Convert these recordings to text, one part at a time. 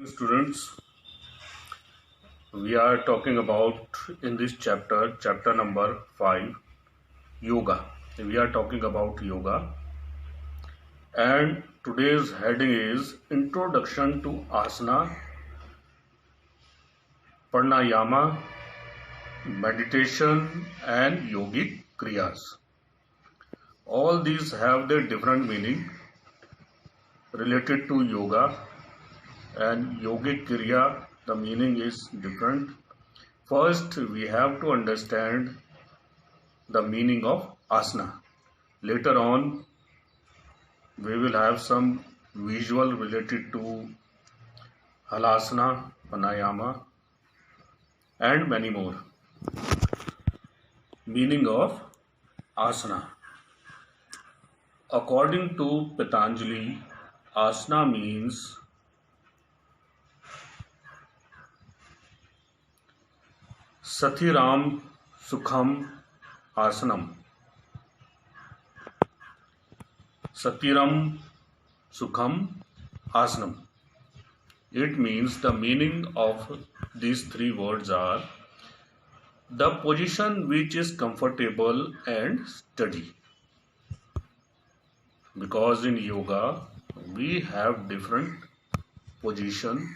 Students, we are talking about in this chapter number 5, yoga. We are talking about yoga, and today's heading is Introduction to Asana, Pranayama, Meditation, and Yogic Kriyas. All these have their different meaning related to yoga, and Yogic Kriya, the meaning is different. First, we have to understand the meaning of asana. Later on, we will have some visual related to halasana, pranayama, and many more. Meaning of asana. According to Patanjali, asana means Sathiram Sukham Asanam. Satiram Sukham Asanam. It means the meaning of these three words are the position which is comfortable and steady. Because in yoga we have different position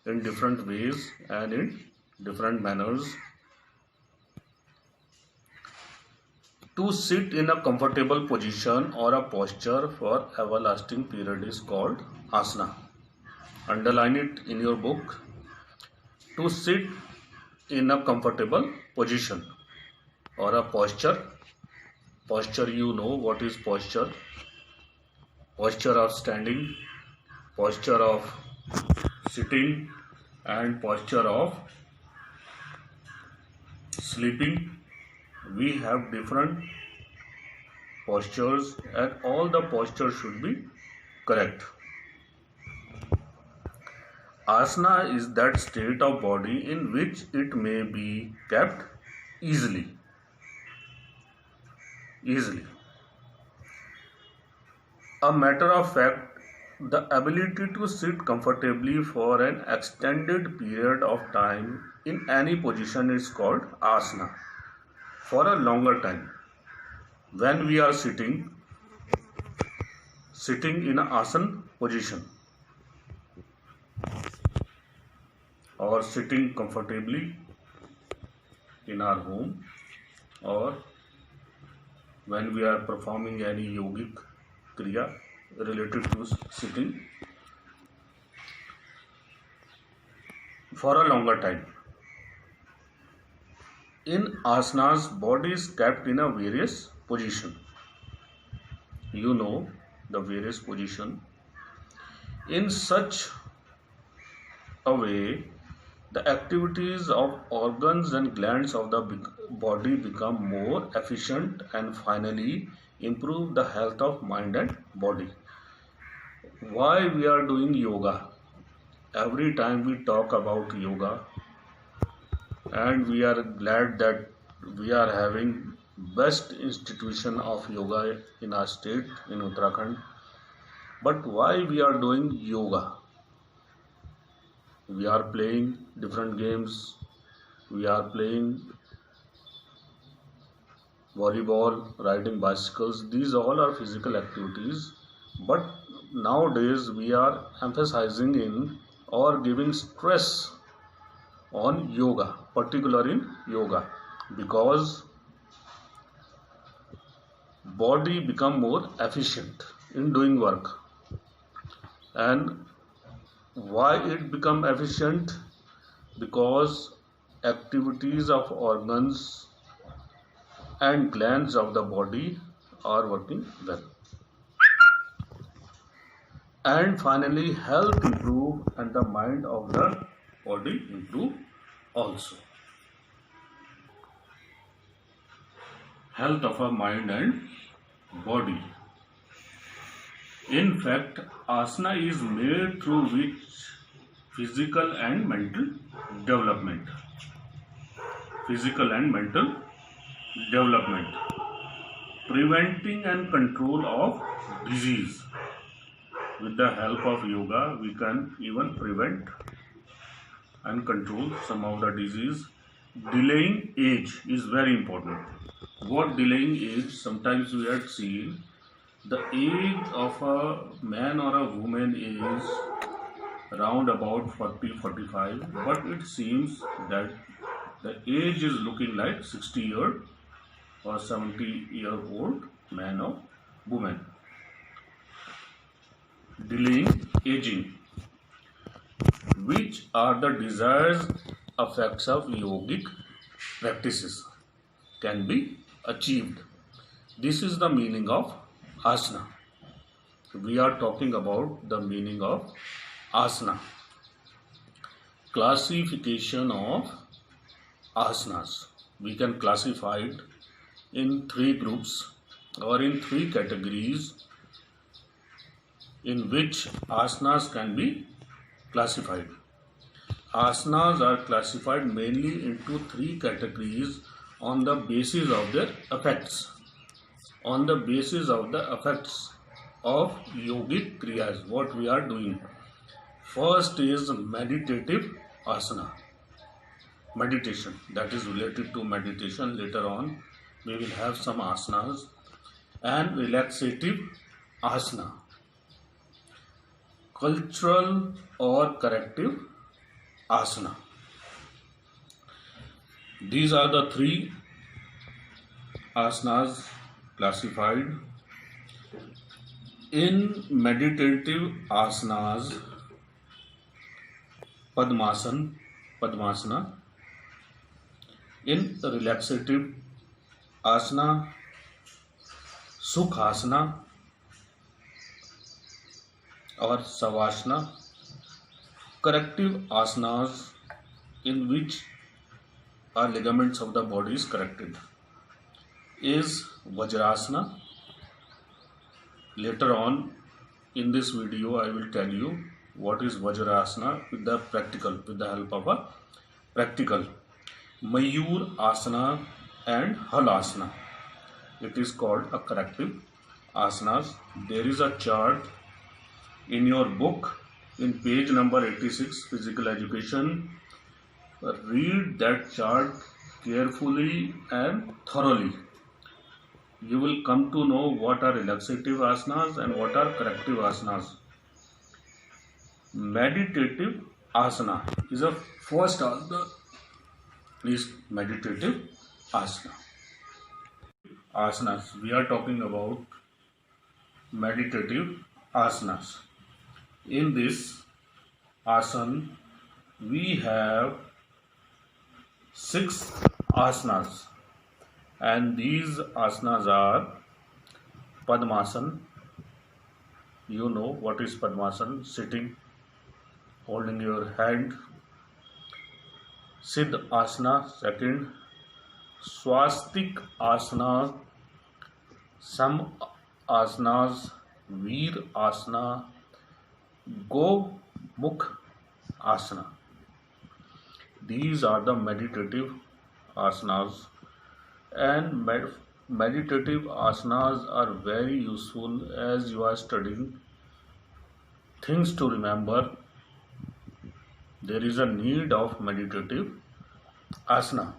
in different ways and in different manners. To sit in a comfortable position or a posture for everlasting period is called asana. Underline it in your book. To sit in a comfortable position or a posture. Posture, you know what is posture. Posture of standing, posture of sitting, and posture of sleeping. We have different postures and all the postures should be correct. Asana is that state of body in which it may be kept easily. A matter of fact, the ability to sit comfortably for an extended period of time in any position is called asana. For a longer time, when we are sitting in an asana position or sitting comfortably in our home, or when we are performing any yogic kriya related to sitting for a longer time. In asanas, body is kept in a various position. You know the various position. In such a way, the activities of organs and glands of the body become more efficient and finally improve the health of mind and body. Why we are doing yoga? Every time we talk about yoga, and we are glad that we are having best institution of yoga in our state, in Uttarakhand. But why we are doing yoga? We are playing different games. We are playing volleyball, riding bicycles. These all are physical activities. But nowadays we are emphasizing in or giving stress on yoga, particular in yoga, because body become more efficient in doing work. And why it become efficient? Because activities of organs and glands of the body are working well. And finally, health improve and the mind of the body improve also. Health of our mind and body. In fact, asana is made through which physical and mental development. Preventing and control of disease. With the help of yoga, we can even prevent and control some of the disease. Delaying age is very important. What delaying age? Sometimes we are seeing the age of a man or a woman is around about 40 45, but it seems that the age is looking like 60-year or 70-year-old man or woman. Delaying aging. Which are the desired effects of yogic practices can be achieved? This is the meaning of asana. We are talking about the meaning of asana. Classification of asanas. We can classify it in three groups or in three categories in which asanas can be classified. Asanas are classified mainly into three categories on the basis of their effects. On the basis of the effects of yogic kriyas, what we are doing. First is meditative asana. Meditation, that is related to meditation. Later on, we will have some asanas. And relaxative asana. Cultural or corrective asana. These are the three asanas classified. In meditative asanas, Padmasana. In relaxative asana, Sukhasana or Savasana. Corrective asanas, in which our ligaments of the body is corrected, is Vajrasana. Later on in this video, I will tell you what is Vajrasana with the help of a practical. Mayur Asana and Halasana. It is called a corrective asanas. There is a chart in your book in page number 86, Physical Education. Read that chart carefully and thoroughly. You will come to know what are relaxative asanas and what are corrective asanas. Meditative asana is a first asana. Is meditative asana. Asanas. We are talking about meditative asanas. In this asana, we have 6 asanas, and these asanas are Padmasana. You know what is Padmasana? Sitting, holding your hand. Siddha asana, second. Swastik asana. Some asanas, Veer asana, Go Mukh asana. These are the meditative asanas, and meditative asanas are very useful as you are studying things to remember. There is a need of meditative asana.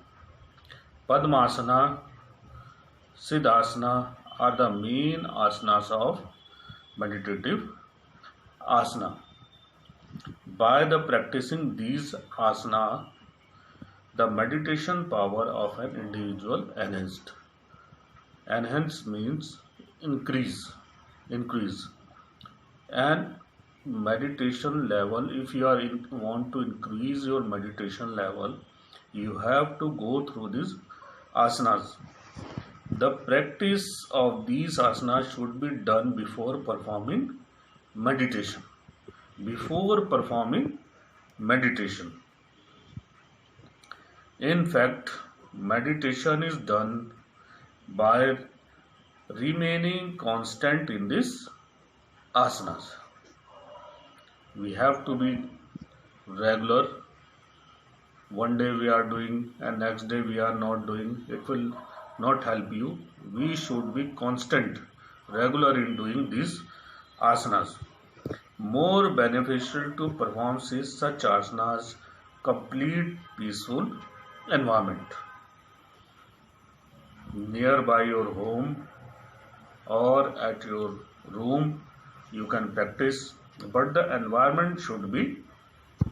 Padmasana, Siddhasana are the main asanas of meditative asana. By the practicing these asana, the meditation power of an individual enhanced. Enhance means increase. And meditation level, if you want to increase your meditation level, you have to go through these asanas. The practice of these asanas should be done before performing meditation. In fact, meditation is done by remaining constant in this asanas. We have to be regular. One day we are doing and next day we are not doing. It will not help you. We should be constant, regular in doing these asanas. more beneficial to perform such asanas complete peaceful environment nearby your home or at your room. You can practice, but the environment should be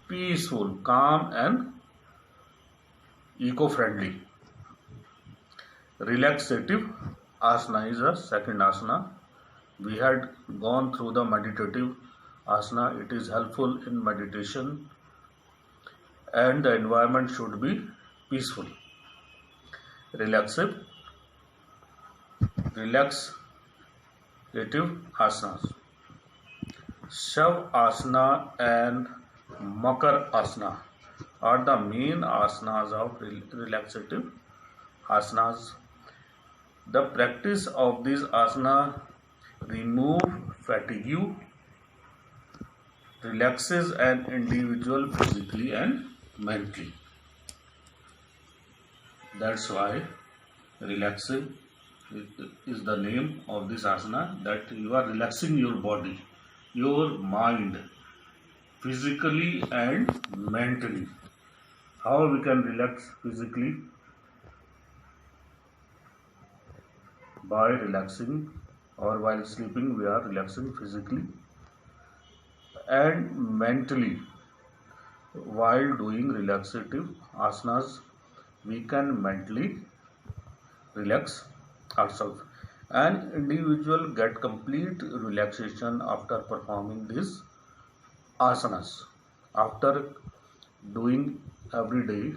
peaceful, calm and eco-friendly. Relaxative asana is a second asana. We had gone through the meditative asana. It is helpful in meditation and the environment should be peaceful. Relaxative asanas. Shavasana and Makar asana are the main asanas of relaxative asanas. The practice of these asana remove fatigue, relaxes an individual physically and mentally. That's why relaxing is the name of this asana, that you are relaxing your body, your mind, physically and mentally. How we can relax physically? By relaxing, or while sleeping we are relaxing physically, and mentally while doing relaxative asanas we can mentally relax ourselves. An individual get complete relaxation after performing these asanas. After doing every day,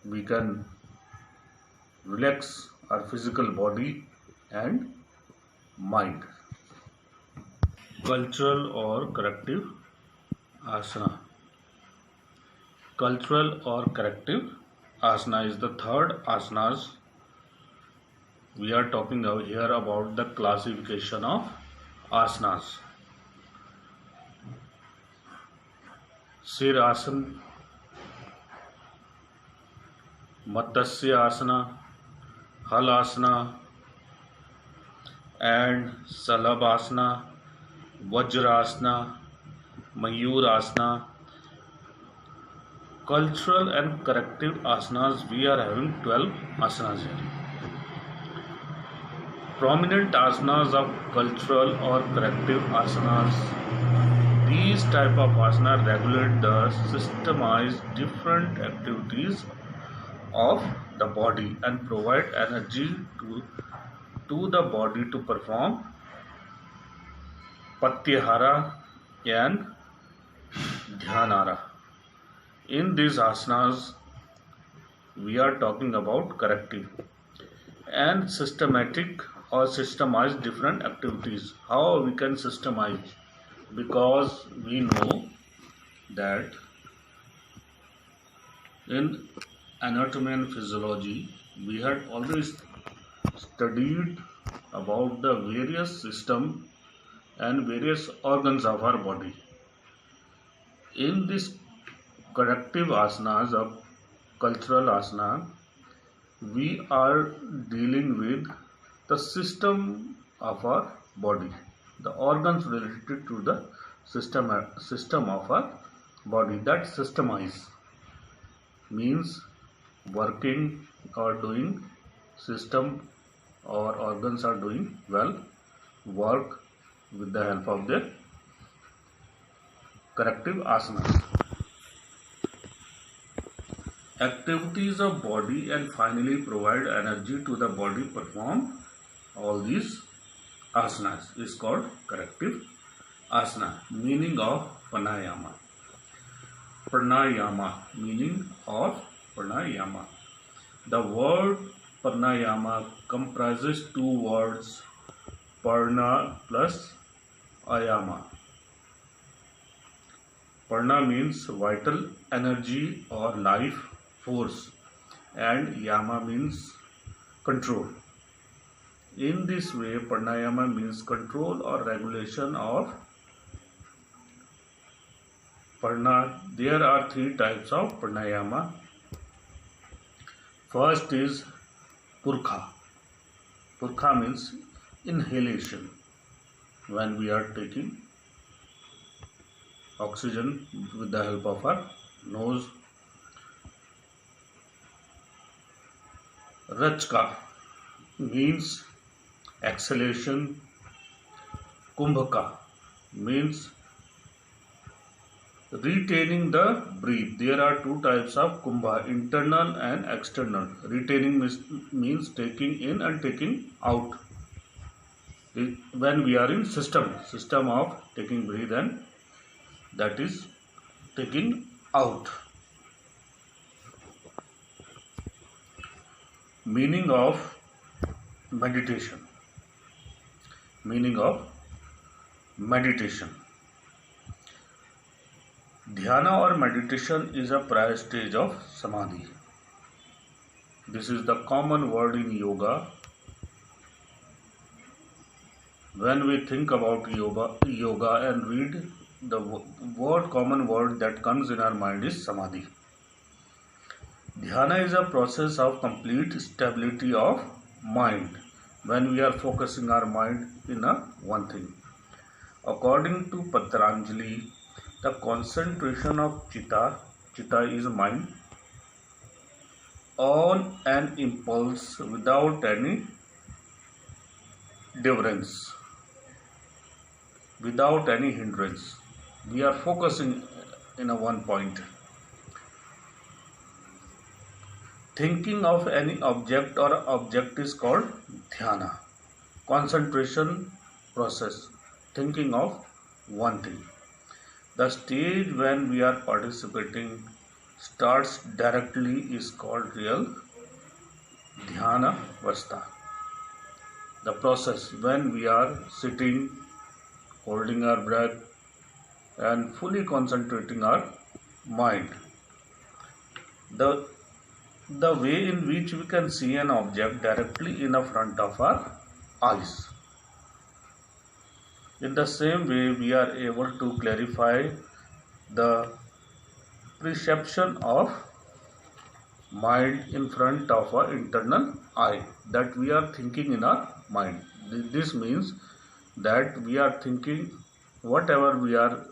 we can relax our physical body and mind. Cultural or corrective asana. Cultural or corrective asana is the third asanas. We are talking here about the classification of asanas. Sirasana, Matsya asana, Halasana and Salabhasana, Vajrasana, Mayurasana. Cultural and corrective asanas, we are having 12 asanas here. Prominent asanas of cultural or corrective asanas. These type of asana regulate the systemized different activities of the body and provide energy to the body to perform Pratyahara and Dhyanara. In these asanas, we are talking about corrective and systematic or systemize different activities. How we can systemize? Because we know that in anatomy and physiology we had always studied about the various system and various organs of our body. In this corrective asanas of cultural asana, we are dealing with the system of our body, the organs related to the system of our body. That systemize means working or doing, system or organs are doing well, work with the help of the corrective asanas. Activities of body and finally provide energy to the body perform all these asanas is called corrective asana. Meaning of pranayama. Pranayama, meaning of pranayama. The word pranayama comprises two words, prana plus ayama. Prana means vital energy or life force, and yama means control. In this way, pranayama means control or regulation of prana. There are three types of pranayama. First is purkha. Purkha means inhalation. When we are taking oxygen with the help of our nose. Rachka means exhalation. Kumbhaka means retaining the breath. There are two types of kumbha, internal and external. Retaining means taking in and taking out. When we are in system of taking breath, and that is taking out. Meaning of meditation. Meaning of meditation. Dhyana or meditation is a prior stage of samadhi. This is the common word in yoga. When we think about yoga and read, the common word that comes in our mind is samadhi. Dhyana is a process of complete stability of mind when we are focusing our mind in one thing. According to Patanjali, the concentration of chitta is mind, on an impulse without any difference, without any hindrance. We are focusing in a one point. Thinking of any object or object is called dhyana. Concentration process, thinking of one thing. The stage when we are participating starts directly is called real dhyana avastha. The process when we are sitting, holding our breath and fully concentrating our mind. The way in which we can see an object directly in front of our eyes. In the same way, we are able to clarify the perception of mind in front of our internal eye, that we are thinking in our mind. This means that we are thinking whatever we are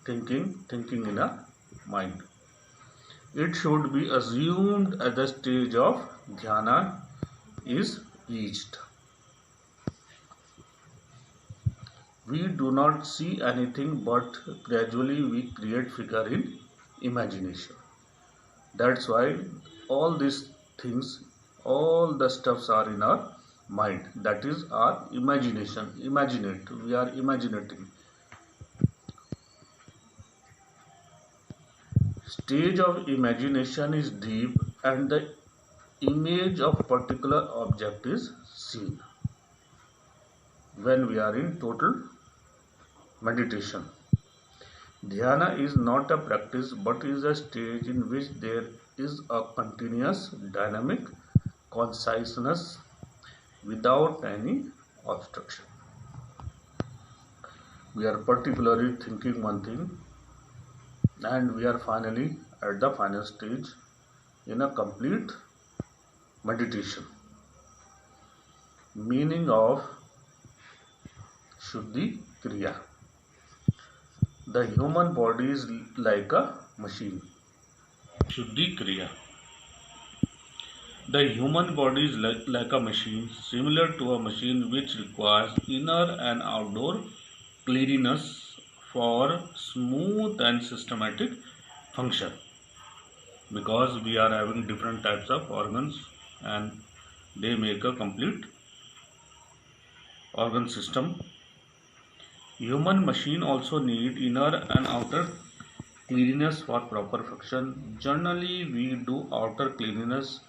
thinking in our mind. It should be assumed at the stage of dhyana is reached. We do not see anything, but gradually we create figure in imagination. That's why all these things, all the stuffs are in our mind. That is our imagination. We are imaginating. Stage of imagination is deep and the image of particular object is seen when we are in total meditation. Dhyana is not a practice but is a stage in which there is a continuous dynamic consciousness without any obstruction. We are particularly thinking one thing and we are finally at the final stage in a complete meditation. Meaning of Shuddhi Kriya. The human body is like a machine. Shuddhi Kriya. The human body is like a machine, similar to a machine which requires inner and outdoor cleanliness for smooth and systematic function. Because we are having different types of organs and they make a complete organ system. Human machine also need inner and outer cleanliness for proper function. Generally we do outer cleanliness.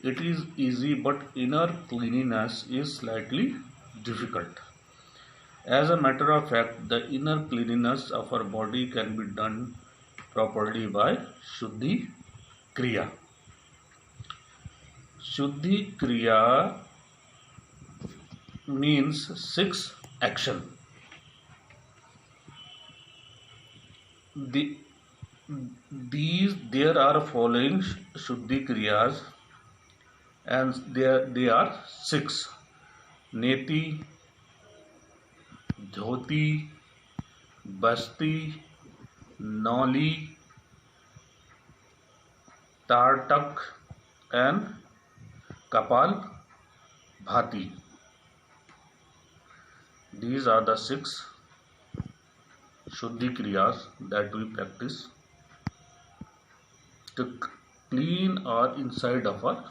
It is easy, but inner cleanliness is slightly difficult. As a matter of fact, the inner cleanliness of our body can be done properly by Shuddhi Kriya. Shuddhi Kriya means 6 action. There are following Shuddhi Kriyas and they are 6. Neti, Dhoti, Basti, Noli, Tartak, and Kapal Bhati. These are the 6 Shuddhi Kriyas that we practice to clean our inside of our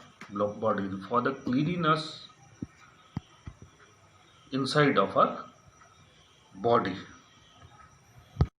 body, for the cleanliness inside of our body.